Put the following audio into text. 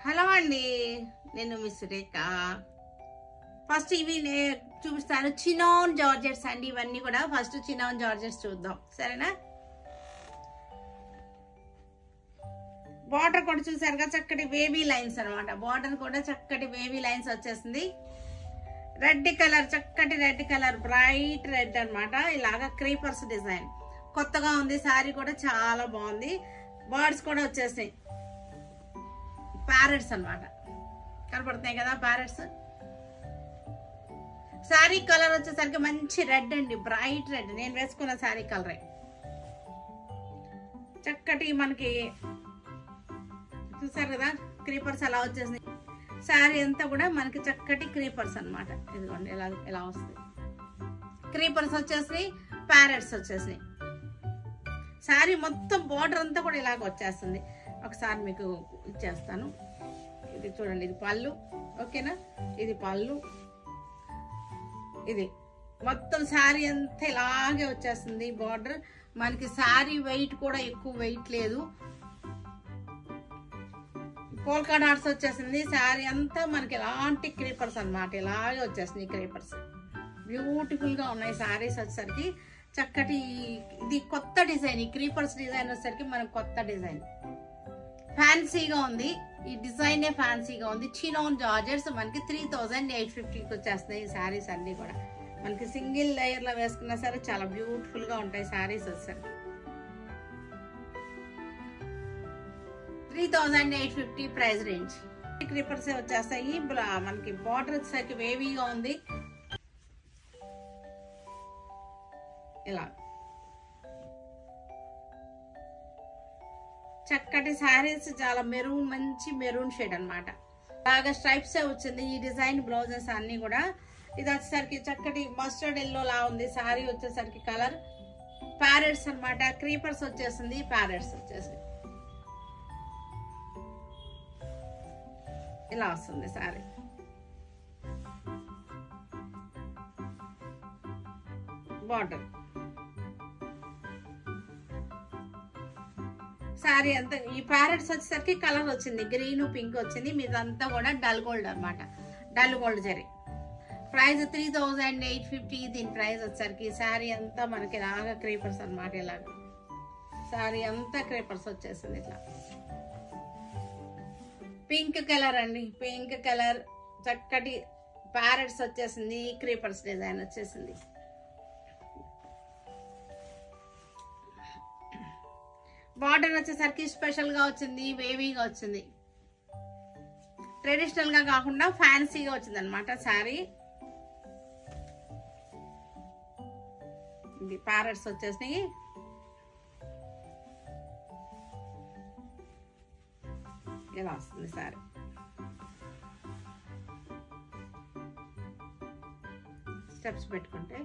Hello అండి, నేను miss రేఖ. First ఇవి చూపిస్తాను. చినాన్ జార్జెట్స్ అండి. ఇవన్నీ కూడా ఫస్ట్ చినాన్ జార్జెట్స్ చూద్దాం, సరేనా? బార్డర్ కూడా చూసారుగా, చక్కటి వేవీ లైన్స్ అనమాట. బార్డర్ కూడా చక్కటి వేవీ లైన్స్ వచ్చేసింది. రెడ్ కలర్, చక్కటి రెడ్ కలర్, బ్రైట్ రెడ్ అనమాట. ఇలాగా క్రీపర్స్ డిజైన్ కొత్తగా ఉంది. శారీ కూడా చాలా బాగుంది. బర్డ్స్ కూడా వచ్చేసాయి. ప్యారెట్స్ అన్నమాట, కనపడుతున్నాయి కదా ప్యారెట్స్. శారీ కలర్ వచ్చేసరికి మంచి రెడ్ అండి, బ్రైట్ రెడ్. నేను వేసుకున్న శారీ కలరే. చక్కటి మనకి చూసారు కదా క్రీపర్స్ అలా వచ్చేసింది. శారీ అంతా కూడా మనకి చక్కటి క్రీపర్స్ అన్నమాట. ఇదిగోండి ఎలా వస్తుంది. క్రీపర్స్ వచ్చేసి, ప్యారెట్స్ వచ్చేసి, శారీ మొత్తం బార్డర్ అంతా కూడా ఇలాగ వచ్చేస్తుంది. ఒకసారి మీకు ఇచ్చేస్తాను. ఇది చూడండి, ఇది పళ్ళు, ఓకేనా? ఇది పళ్ళు. ఇది మొత్తం శారీ అంతా ఇలాగే వచ్చేస్తుంది బార్డర్. మనకి శారీ వెయిట్ కూడా ఎక్కువ వెయిట్ లేదు. పోల్కా డాట్స్ వచ్చేసింది. శారీ అంతా మనకి ఎలాంటి క్రీపర్స్ అన్నమాట. ఇలాగే వచ్చేసింది క్రీపర్స్. బ్యూటిఫుల్ గా ఉన్నాయి శారీస్ వచ్చేసరికి. చక్కటి ఇది కొత్త డిజైన్. ఈ క్రీపర్స్ డిజైన్ వచ్చేసరికి మనకు కొత్త డిజైన్, ఫ్యాన్సీగా ఉంది. ఈ డిజైన్ ఫ్యాన్సీగా ఉంది. చినాన్ జార్జెట్స్ మనకి 3850కి వచ్చేస్తున్నాయి. ఈ శారీస్ అన్ని కూడా మనకి సింగిల్ లేయర్ లో వేసుకున్నా సరే చాలా బ్యూటిఫుల్ గా ఉంటాయి శారీస్ వచ్చేసరికి. 3850 ప్రైస్ రేంజ్. క్రీపర్స్ వచ్చేస్తాయి. మనకి బార్డర్ వచ్చేసరికి వేవీగా ఉంది. ఇలా చక్కటి శారీస్, చాలా మెరూన్, మంచి మెరూన్ షేడ్ అనమాట. బాగా స్ట్రైప్స్ వచ్చింది ఈ డిజైన్. బ్లౌజెస్ అన్ని కూడా ఇది వచ్చేసరికి చక్కటి మస్టర్డ్ ఎల్లో లా ఉంది. శారీ వచ్చేసరికి కలర్ ప్యారెట్స్ అనమాట. క్రీపర్స్ వచ్చేసింది, ప్యారెట్స్ వచ్చేసి ఇలా వస్తుంది శారీ. బార్డర్ శారీ అంతా ఈ ప్యారెట్స్ వచ్చేసరికి కలర్ వచ్చింది, గ్రీన్ పింక్ వచ్చింది. మీదంతా కూడా డల్ గోల్డ్ అనమాట, డల్ గోల్డ్ జరీ. ప్రైస్ 3850. దీని ప్రైస్ వచ్చేసరికి శారీ అంతా మనకి ఇలాగా క్రీపర్స్ అనమాట. ఇలాగ శారీ అంతా క్రీపర్స్ వచ్చేసింది. ఇట్లా పింక్ కలర్ అండి, పింక్ కలర్, చక్కటి ప్యారెట్స్ వచ్చేసింది. క్రీపర్స్ డిజైన్ వచ్చేసింది. బార్డర్ వచ్చేసరికి స్పెషల్ గా వచ్చింది, వేవీగా వచ్చింది. ట్రెడిషనల్ గా కాకుండా ఫ్యాన్సీగా వచ్చింది అనమాట శారీ. ఇది ప్యారెట్స్ వచ్చేసినాయి. ఇలా వస్తుంది శారీ. స్టెప్స్ పెట్టుకుంటే